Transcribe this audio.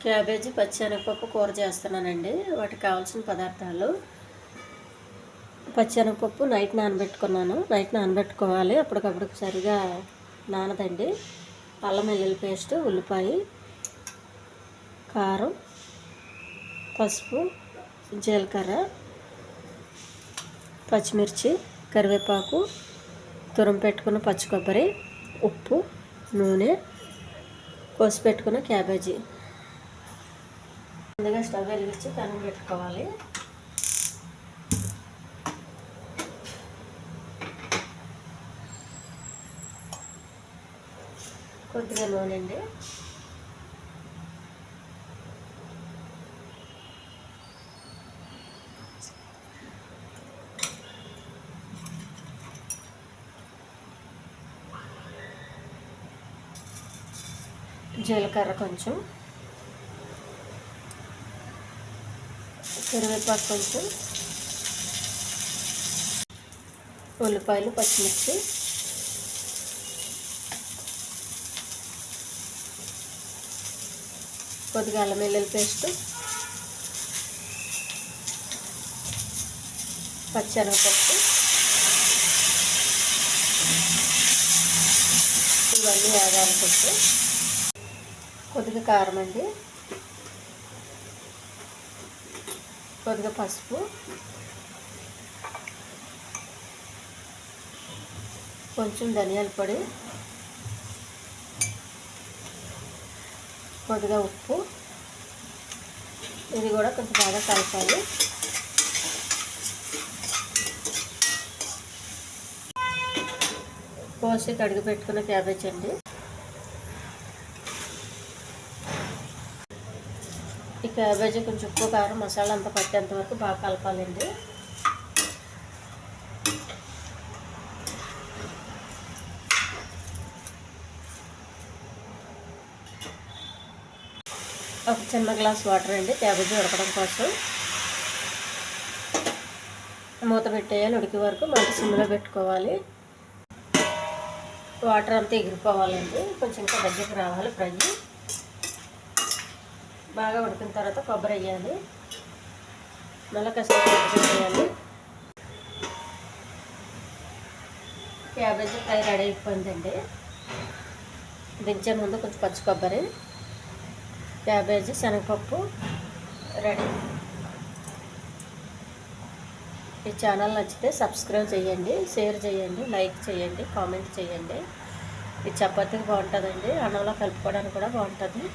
Cabbage పచ్చెనగపప్పు కూర చేస్తున్నానండి. వాటికి కావాల్సిన పదార్థాలు: పచ్చెనగపప్పు నైట్ నానబెట్టుకున్నాను. నైట్ నానబెట్టుకోవాలి, అప్పటికప్పుడు సరిగా నానదండి. అల్లం వెల్లుల్లి పేస్ట్, ఉల్లిపాయ, కారం, పసుపు, జీలకర్ర, పచ్చిమిర్చి, కరివేపాకు, తురుము పెట్టుకున్న పచ్చి కొబ్బరి, ఉప్పు, నూనె, కోసి పెట్టుకున్న క్యాబేజీ. ముందుగా స్టవ్ వెలిగించి పెనం పెట్టుకోవాలి. కొద్దిగా నూనె అండి, జీలకర్ర కొంచెం, కరివేపాకు కొంచెం, ఉల్లిపాయలు, పచ్చిమిర్చి, కొద్దిగా అల్లం వెల్లుల్లి పేస్ట్, పచ్చెనగపప్పు, ఇవన్నీ వేగాలి. కొద్దిగా కారం అండి, కొద్దిగా పసుపు, కొంచెం ధనియాల పొడి, కొద్దిగా ఉప్పు. ఇది కూడా కొంచెం బాగా కలపాలి. కోసి కడిగి పెట్టుకున్న క్యాబేజ్ అండి. ఈ క్యాబేజీ కొంచెం ఉప్పు, కారం, మసాలా అంతా పట్టేంత వరకు బాగా కలపాలండి. ఒక చిన్న గ్లాస్ వాటర్ అండి, క్యాబేజీ ఉడకడం కోసం. మూత పెట్టేయాలి, ఉడికే వరకు మంట సిమ్లో పెట్టుకోవాలి. వాటర్ అంతా ఎగిరిపోవాలండి, కొంచెం ఇంకా దగ్గరికి రావాలి. ఫ్రై బాగా ఉడికిన తర్వాత కొబ్బరి వేయాలి, మళ్ళీ కాసేపు ఉడకబెట్టేయాలి. క్యాబేజీ ఫ్రై రెడీ అయిపోయిందండి. దించే ముందు కొంచెం పచ్చి కొబ్బరి, క్యాబేజీ, శనగపప్పు రెడీ. ఈ ఛానల్ నచ్చితే సబ్స్క్రైబ్ చేయండి, షేర్ చేయండి, లైక్ చేయండి, కామెంట్ చేయండి. ఇది చపాతీకి బాగుంటుందండి, అన్నంలో కలుపుకోవడానికి కూడా బాగుంటుంది.